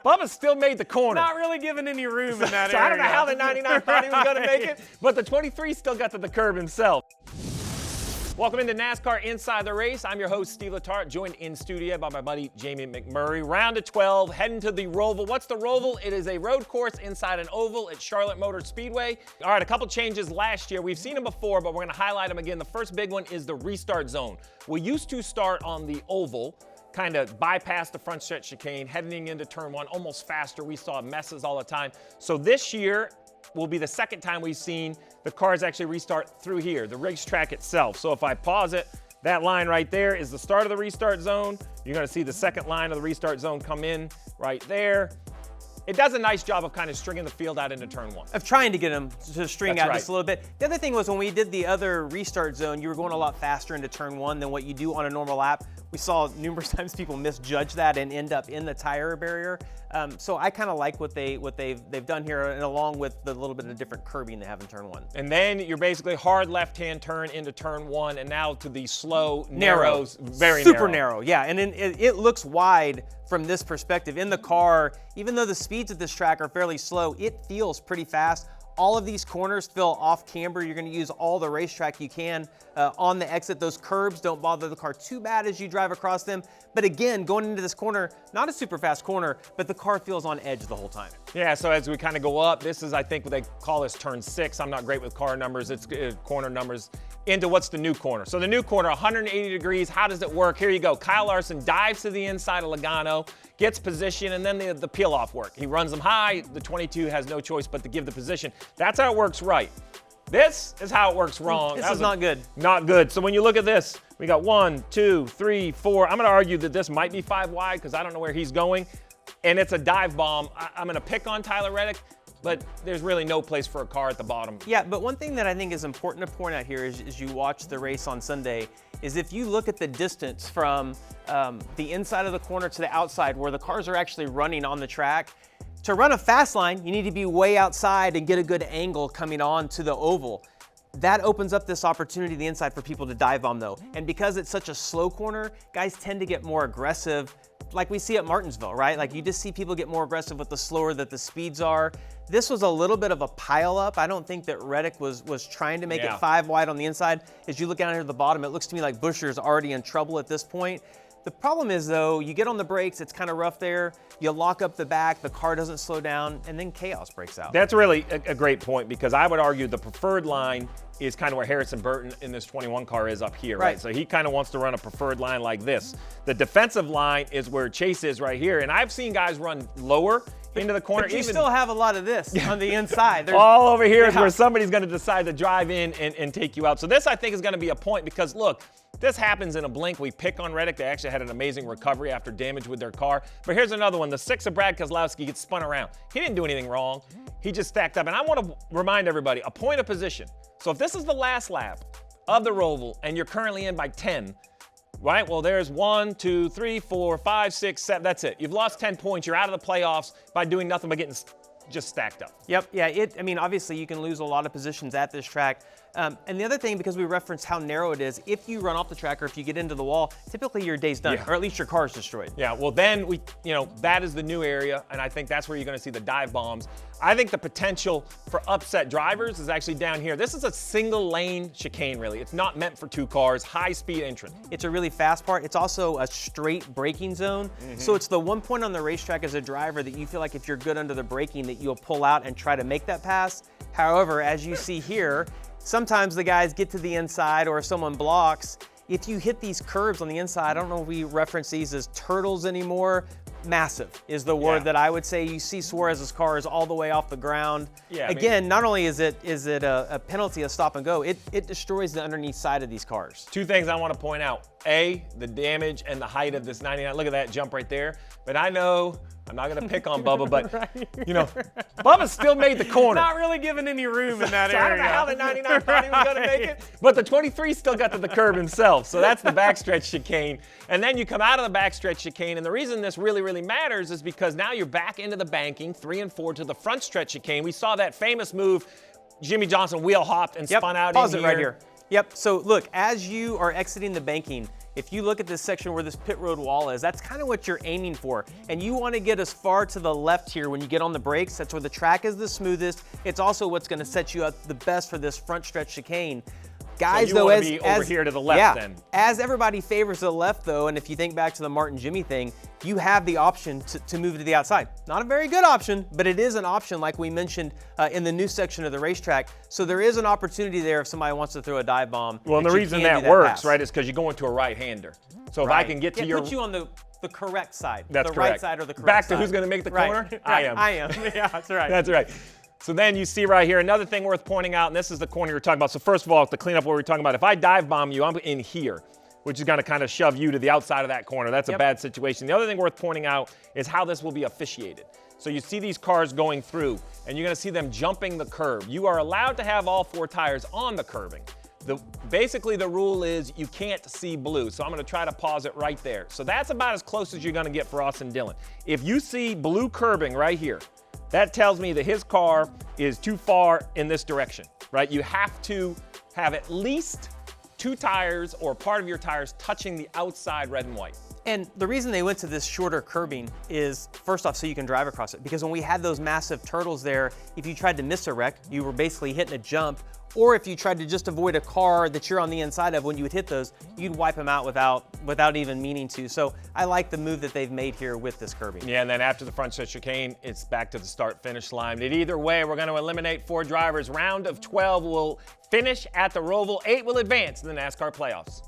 Bubba still made the corner. Not really giving any room in that So area. I don't know how the 99 thought he was going to make it, but the 23 still got to the curb himself. Welcome into NASCAR Inside the Race. I'm your host, Steve Letarte, joined in studio by my buddy, Jamie McMurray. Round of 12, heading to the Roval. What's the Roval? It is a road course inside an oval at Charlotte Motor Speedway. All right, a couple changes last year. We've seen them before, but we're going to highlight them again. The first big one is the restart zone. We used to start on the oval, kind of bypass the front stretch chicane, heading into turn one, almost faster. We saw messes all the time. So this year will be the second time we've seen the cars actually restart through here, the racetrack itself. So if I pause it, that line right there is the start of the restart zone. You're gonna see the second line of the restart zone come in right there. It does a nice job of kind of stringing the field out into turn one. Of trying to get them to string That's out right. just a little bit. The other thing was when we did the other restart zone, you were going a lot faster into turn one than what you do on a normal lap. We saw numerous times people misjudge that and end up in the tire barrier. So I kind of like what they've done here, and along with the little bit of different curbing they have in turn one. And then you're basically hard left-hand turn into turn one, and now to the slow, narrow, very super narrow. Yeah, and then it looks wide from this perspective. In the car, even though the speeds at this track are fairly slow, it feels pretty fast. All of these corners feel off camber. You're gonna use all the racetrack you can on the exit. Those curbs don't bother the car too bad as you drive across them. But again, going into this corner, not a super fast corner, but the car feels on edge the whole time. Yeah, so as we kind of go up, this is, I think, what they call this turn 6. I'm not great with car numbers, it's corner numbers, into what's the new corner. So the new corner, 180 degrees, how does it work? Here you go, Kyle Larson dives to the inside of Logano, gets position, and then the peel-off work. He runs them high, the 22 has no choice but to give the position. That's how it works right. This is how it works wrong. This is not good. Not good. So when you look at this, we got 1, 2, 3, 4. I'm gonna argue that this might be 5 wide because I don't know where he's going. And it's a dive bomb. I'm gonna pick on Tyler Reddick, but there's really no place for a car at the bottom. Yeah, but one thing that I think is important to point out here as you watch the race on Sunday is if you look at the distance from the inside of the corner to the outside where the cars are actually running on the track, to run a fast line, you need to be way outside and get a good angle coming on to the oval. That opens up this opportunity to the inside for people to dive bomb though. And because it's such a slow corner, guys tend to get more aggressive like we see at Martinsville, right? Like you just see people get more aggressive with the slower that the speeds are. This was a little bit of a pile up. I don't think that Reddick was trying to make it 5 wide on the inside. As you look down here at the bottom, it looks to me like Buescher's already in trouble at this point. The problem is though, you get on the brakes, it's kind of rough there, you lock up the back, the car doesn't slow down, and then chaos breaks out. That's really a great point because I would argue the preferred line is kind of where Harrison Burton in this 21 car is up here, right? So he kind of wants to run a preferred line like this. The defensive line is where Chase is right here, and I've seen guys run lower into the corner. But you still have a lot of this on the inside. All over here is where somebody's going to decide to drive in and take you out. So this, I think, is going to be a point because, look, this happens in a blink. We pick on Reddick. They actually had an amazing recovery after damage with their car. But here's another one. The 6 of Brad Keselowski gets spun around. He didn't do anything wrong. He just stacked up. And I want to remind everybody, a point of position. So if this is the last lap of the Roval and you're currently in by 10, right? Well, there's 1, 2, 3, 4, 5, 6, 7. That's it. You've lost 10 points. You're out of the playoffs by doing nothing but getting just stacked up. Yep, yeah, I mean, obviously you can lose a lot of positions at this track. And the other thing, because we referenced how narrow it is, if you run off the track or if you get into the wall, typically your day's done, or at least your car's destroyed. Yeah, well then, that is the new area, and I think that's where you're gonna see the dive bombs. I think the potential for upset drivers is actually down here. This is a single lane chicane, really. It's not meant for 2 cars, high speed entrance. It's a really fast part. It's also a straight braking zone. So it's the one point on the racetrack as a driver that you feel like if you're good under the braking that you'll pull out and try to make that pass. However, as you see here, sometimes the guys get to the inside or if someone blocks, if you hit these curves on the inside, I don't know if we reference these as turtles anymore. Massive is the word that I would say. You see Suarez's car is all the way off the ground. Yeah, again, not only is it a penalty, a stop and go, it destroys the underneath side of these cars. 2 things I want to point out. A, the damage and the height of this 99. Look at that jump right there. But I know, I'm not going to pick on Bubba, but, Bubba still made the corner. Not really giving any room in that So area. I don't know how the 99 thought he was going to make it, but the 23 still got to the curb himself. So that's the backstretch chicane. And then you come out of the backstretch chicane, and the reason this really matters is because now you're back into the banking, 3 and 4 to the front stretch chicane. We saw that famous move, Jimmy Johnson wheel hopped and spun out in here. Pause it right here. Yep, so look, as you are exiting the banking, If you look at this section where this pit road wall is, that's kind of what you're aiming for. And you want to get as far to the left here when you get on the brakes. That's where the track is the smoothest. It's also what's going to set you up the best for this front stretch chicane. Guys, so you though, want to be over here to the left then. As everybody favors the left, though, and if you think back to the Martin Jimmy thing, you have the option to move to the outside. Not a very good option, but it is an option like we mentioned in the new section of the racetrack. So there is an opportunity there if somebody wants to throw a dive bomb. Well, and the reason that works, right, is because you're going to a right-hander. So if I can get to your... put you on the correct side. That's the correct. right side or the correct Back side. to who's going to make the corner? Right. I am. I am. Yeah, that's right. That's right. So then you see right here, another thing worth pointing out, and this is the corner you're talking about. So first of all, to clean up what we were talking about, if I dive bomb you, I'm in here, which is going to kind of shove you to the outside of that corner. That's a bad situation. The other thing worth pointing out is how this will be officiated. So you see these cars going through, and you're going to see them jumping the curb. You are allowed to have all 4 tires on the curbing. Basically, the rule is you can't see blue. So I'm going to try to pause it right there. So that's about as close as you're going to get for Austin Dillon. If you see blue curbing right here, that tells me that his car is too far in this direction, right? You have to have at least 2 tires or part of your tires touching the outside red and white. And the reason they went to this shorter curbing is, first off, so you can drive across it. Because when we had those massive turtles there, if you tried to miss a wreck, you were basically hitting a jump. Or if you tried to just avoid a car that you're on the inside of, when you would hit those, you'd wipe them out without even meaning to. So I like the move that they've made here with this curbing. Yeah, and then after the front stretch chicane, it's back to the start-finish line. But either way, we're going to eliminate 4 drivers. Round of 12 will finish at the Roval. 8 will advance in the NASCAR playoffs.